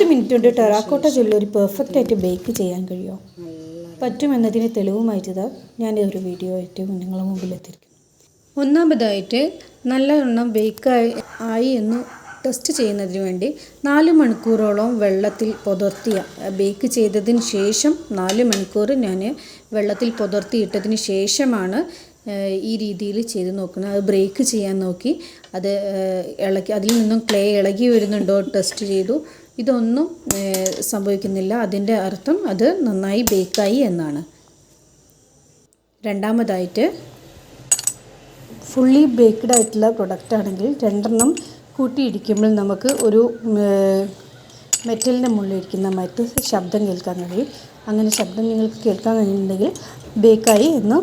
30 minute കൊണ്ട് terracotta jewellery perfect ആയിട്ട് bake ചെയ്യാൻ കഴിയുമോ? പറ്റുമെന്നതിന് തെളിവുമായിട്ട് ഞാൻ ഒരു വീഡിയോ ആയിട്ട് നിങ്ങളുടെ മുമ്പിൽ എത്തിയിരിക്കുന്നു. ഒന്നാമതായിട്ട് നല്ലവണ്ണം ആയി എന്ന് ടെസ്റ്റ് ചെയ്യുന്നതിന് വേണ്ടി 4 മണിക്കൂറോളം വെള്ളത്തിൽ പുതർത്തിയ ബേക്ക് ചെയ്തതിന് ശേഷം 4 മണിക്കൂർ ഞാൻ വെള്ളത്തിൽ പുതർത്തിയിട്ടതിന് ശേഷമാണ് ഈ രീതിയിൽ ചെയ്ത് നോക്കുന്നത്. അത് ബ്രേക്ക് ചെയ്യാൻ നോക്കി, അത് ഇളക്കി, അതിൽ നിന്നും ക്ലേ ഇളകി വരുന്നുണ്ടോ ടെസ്റ്റ് ചെയ്തു. ഇതൊന്നും സംഭവിക്കുന്നില്ല. അതിൻ്റെ അർത്ഥം അത് നന്നായി ബേക്കായി എന്നാണ്. രണ്ടാമതായിട്ട് ഫുള്ളി ബേക്ക്ഡ് ആയിട്ടുള്ള പ്രൊഡക്റ്റ് ആണെങ്കിൽ 2 കൂട്ടിയിടിക്കുമ്പോൾ നമുക്ക് ഒരു മെറ്റലിൻ്റെ മുകളിലിരിക്കുന്ന മറ്റ് ശബ്ദം കേൾക്കാൻ കഴിയും. അങ്ങനെ ശബ്ദം നിങ്ങൾക്ക് കേൾക്കാൻ കഴിയുന്നുണ്ടെങ്കിൽ ബേക്കായി എന്ന്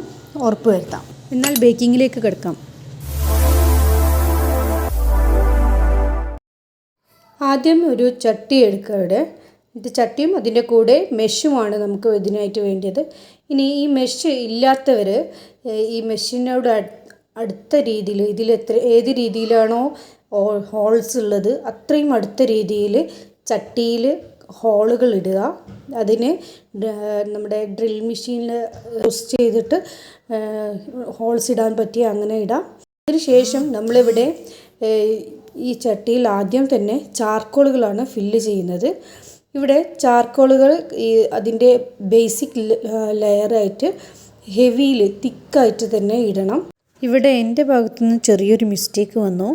ഉറപ്പ് വരുത്താം. എന്നാൽ ബേക്കിങ്ങിലേക്ക് കിടക്കാം. ആദ്യം ഒരു ചട്ടി എടുക്കുക. ഇത് ചട്ടിയും അതിൻ്റെ കൂടെ മെഷുമാണ് നമുക്ക് ഇതിനായിട്ട് വേണ്ടത്. ഇനി ഈ മെഷ് ഇല്ലാത്തവർ ഈ മെഷിനോട് അടുത്ത രീതിയിൽ ഏത് രീതിയിലാണോ ഹോൾസ് ഉള്ളത് അത്രയും അടുത്ത രീതിയിൽ ചട്ടിയിൽ ഹോളുകൾ ഇടുക. അതിന് നമ്മുടെ ഡ്രിൽ മെഷീനിൽ യൂസ് ചെയ്തിട്ട് ഹോൾസ് ഇടാൻ പറ്റിയ അങ്ങനെ ഇടാം. അതിനുശേഷം നമ്മളിവിടെ ഈ ചട്ടിയിൽ ആദ്യം തന്നെ ചാർക്കോളുകളാണ് ഫില്ല് ചെയ്യുന്നത്. ഇവിടെ ചാർക്കോളുകൾ അതിൻ്റെ ബേസിക് ലെയറായിട്ട് ഹെവിയിൽ തിക്കായിട്ട് തന്നെ ഇടണം. ഇവിടെ എൻ്റെ ഭാഗത്തുനിന്ന് ചെറിയൊരു മിസ്റ്റേക്ക് വന്നു.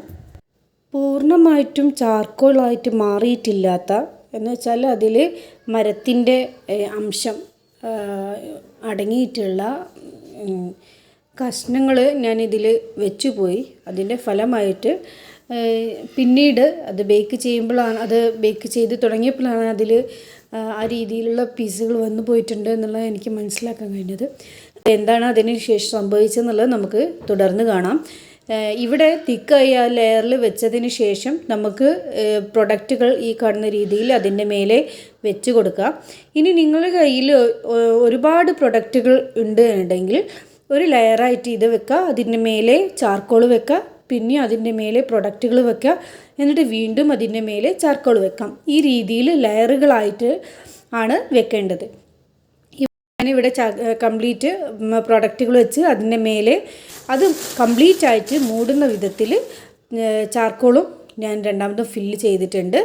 പൂർണ്ണമായിട്ടും ചാർക്കോളായിട്ട് മാറിയിട്ടില്ലാത്ത എന്ന് വെച്ചാൽ അതിൽ മരത്തിൻ്റെ അംശം അടങ്ങിയിട്ടുള്ള കഷ്ണങ്ങൾ ഞാനിതിൽ വെച്ചുപോയി. അതിൻ്റെ ഫലമായിട്ട് പിന്നീട് അത് ബേക്ക് ചെയ്ത് തുടങ്ങിയപ്പോഴാണ് അതിൽ ആ രീതിയിലുള്ള പീസുകൾ വന്നു പോയിട്ടുണ്ട് എന്നുള്ളത് എനിക്ക് മനസ്സിലാക്കാൻ കഴിഞ്ഞത്. എന്താണ് അതിന് ശേഷം സംഭവിച്ചതെന്നുള്ളത് നമുക്ക് തുടർന്ന് കാണാം. ഇവിടെ തിക്കായി ആ ലെയറിൽ വെച്ചതിന് ശേഷം നമുക്ക് പ്രൊഡക്റ്റുകൾ ഈ കാണുന്ന രീതിയിൽ അതിൻ്റെ മേലെ വെച്ച് കൊടുക്കാം. ഇനി നിങ്ങളുടെ കയ്യിൽ ഒരുപാട് പ്രൊഡക്റ്റുകൾ ഉണ്ടെങ്കിൽ ഒരു ലെയറായിട്ട് ഇത് വെക്കുക, അതിൻ്റെ മേലെ ചാർക്കോൾ വെക്കുക, പിന്നെ അതിൻ്റെ മേലെ പ്രൊഡക്റ്റുകൾ വെക്കുക, എന്നിട്ട് വീണ്ടും അതിൻ്റെ മേലെ ചാർക്കോൾ വെക്കാം. ഈ രീതിയിൽ ലെയറുകളായിട്ട് ആണ് വെക്കേണ്ടത്. ഞാനിവിടെ കംപ്ലീറ്റ് പ്രൊഡക്റ്റുകൾ വെച്ച് അതിൻ്റെ മേലെ അത് കംപ്ലീറ്റ് ആയിട്ട് മൂടുന്ന വിധത്തിൽ ചാർക്കോളും ഞാൻ രണ്ടാമതും ഫില്ല് ചെയ്തിട്ടുണ്ട്.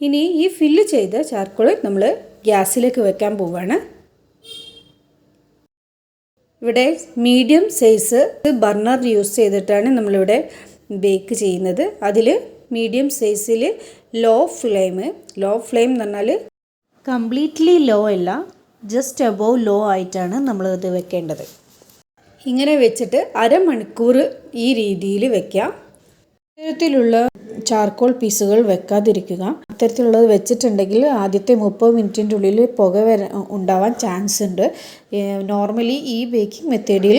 ഇനി ഈ ഫില്ല് ചെയ്ത ചാർക്കോൾ നമ്മൾ ഗ്യാസിലേക്ക് വെക്കാൻ പോവുകയാണ്. ഇവിടെ മീഡിയം സൈസ് ബർണർ യൂസ് ചെയ്തിട്ടാണ് നമ്മളിവിടെ ബേക്ക് ചെയ്യുന്നത്. അതിൽ മീഡിയം സൈസിൽ ലോ ഫ്ലെയിം എന്ന് പറഞ്ഞാൽ കംപ്ലീറ്റ്ലി ലോ അല്ല, ജസ്റ്റ് അബോവ് ലോ ആയിട്ടാണ് നമ്മളിത് വെക്കേണ്ടത്. ഇങ്ങനെ വെച്ചിട്ട് അരമണിക്കൂർ ഈ രീതിയിൽ വെക്കാം. ഇത്തരത്തിലുള്ള ചാർക്കോൾ പീസുകൾ വെക്കാതിരിക്കുക. ഇത്തരത്തിലുള്ളത് വെച്ചിട്ടുണ്ടെങ്കിൽ ആദ്യത്തെ 30 മിനിറ്റിൻ്റെ ഉള്ളിൽ പുക ഉണ്ടാവാൻ ചാൻസ് ഉണ്ട്. നോർമലി ഈ ബേക്കിംഗ് മെത്തേഡിൽ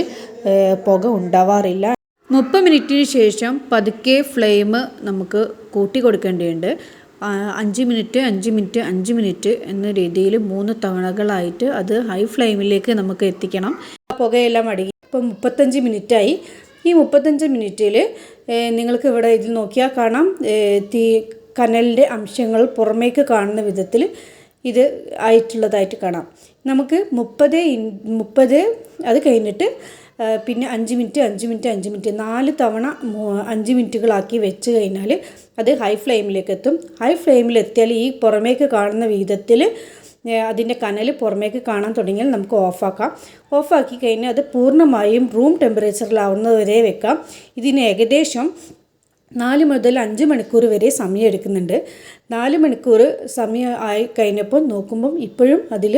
പുക ഉണ്ടാവാറില്ല. 30 മിനിറ്റിന് ശേഷം പതുക്കെ ഫ്ലെയിം നമുക്ക് കൂട്ടി കൊടുക്കേണ്ടതുണ്ട്. 5 മിനിറ്റ് എന്ന രീതിയിൽ 3 തവണകളായിട്ട് അത് ഹൈ ഫ്ലെയിമിലേക്ക് നമുക്ക് എത്തിക്കണം. പുകയെല്ലാം അടങ്ങി. ഇപ്പം 35 മിനിറ്റായി. ഈ 35 മിനിറ്റിൽ നിങ്ങൾക്ക് ഇവിടെ ഇതിൽ നോക്കിയാൽ കാണാം, കനലിൻ്റെ അംശങ്ങൾ പുറമേക്ക് കാണുന്ന വിധത്തിൽ ഇത് ആയിട്ടുള്ളതായിട്ട് കാണാം. നമുക്ക് 30 അത് കഴിഞ്ഞിട്ട് പിന്നെ 5 മിനിറ്റ് 4 തവണ 5 മിനിറ്റുകളാക്കി വെച്ച് കഴിഞ്ഞാൽ അത് ഹൈ ഫ്ലെയിമിലേക്ക് എത്തും. ഹൈ ഫ്ലെയിമിലെത്തിയാൽ ഈ പുറമേക്ക് കാണുന്ന വിധത്തിൽ അതിൻ്റെ കനൽ പുറമേക്ക് കാണാൻ തുടങ്ങിയാൽ നമുക്ക് ഓഫാക്കി കഴിഞ്ഞാൽ അത് പൂർണ്ണമായും റൂം ടെമ്പറേച്ചറിലാവുന്നത് വരെ വെക്കാം. ഇതിന് ഏകദേശം 4 മുതൽ 5 മണിക്കൂർ വരെ സമയം എടുക്കുന്നുണ്ട്. 4 മണിക്കൂർ സമയം ആയി കഴിഞ്ഞപ്പോൾ നോക്കുമ്പം ഇപ്പോഴും അതിൽ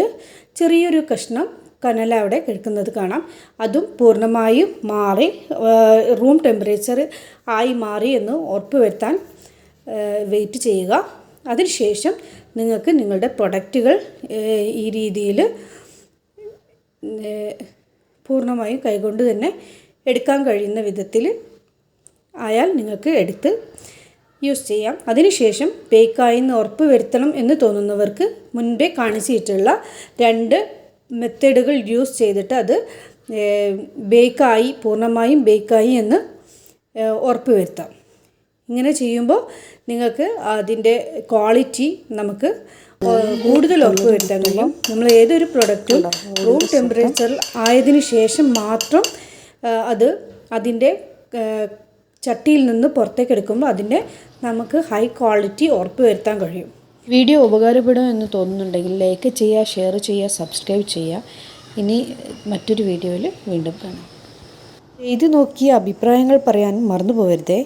ചെറിയൊരു കഷ്ണം കനൽ അവിടെ കിടക്കുന്നത് കാണാം. അതും പൂർണ്ണമായും മാറി റൂം ടെമ്പറേച്ചർ ആയി മാറി എന്ന് ഉറപ്പ് വരുത്താൻ വെയിറ്റ് ചെയ്യുക. അതിനുശേഷം നിങ്ങൾക്ക് നിങ്ങളുടെ പ്രൊഡക്റ്റുകൾ ഈ രീതിയിൽ പൂർണ്ണമായും കൈകൊണ്ട് തന്നെ എടുക്കാൻ കഴിയുന്ന വിധത്തിൽ ആയാൽ നിങ്ങൾക്ക് എടുത്ത് യൂസ് ചെയ്യാം. അതിനുശേഷം ബേക്കായി എന്ന് ഉറപ്പ് വരുത്തണം എന്ന് തോന്നുന്നവർക്ക് മുൻപേ കാണിച്ചിട്ടുള്ള 2 മെത്തേഡുകൾ യൂസ് ചെയ്തിട്ട് അത് പൂർണ്ണമായും ബേക്കായി എന്ന് ഉറപ്പ് വരുത്താം. ഇങ്ങനെ ചെയ്യുമ്പോൾ നിങ്ങൾക്ക് അതിൻ്റെ ക്വാളിറ്റി നമുക്ക് കൂടുതൽ ഉറപ്പ് വരുത്താൻ കഴിയും. നമ്മൾ ഏതൊരു പ്രൊഡക്റ്റും റൂം ടെമ്പറേച്ചറിൽ ആയതിനു ശേഷം മാത്രം അത് അതിൻ്റെ ചട്ടിയിൽ നിന്ന് പുറത്തേക്ക് എടുക്കുമ്പോൾ അതിൻ്റെ നമുക്ക് ഹൈ ക്വാളിറ്റി ഉറപ്പ് വരുത്താൻ കഴിയും. വീഡിയോ ഉപകാരപ്പെടും എന്ന് തോന്നുന്നുണ്ടെങ്കിൽ ലൈക്ക് ചെയ്യുക, ഷെയർ ചെയ്യുക, സബ്സ്ക്രൈബ് ചെയ്യുക. ഇനി മറ്റൊരു വീഡിയോയിൽ വീണ്ടും കാണാം. ഇത് നോക്കി അഭിപ്രായങ്ങൾ പറയാൻ മറന്നു പോകരുതേ.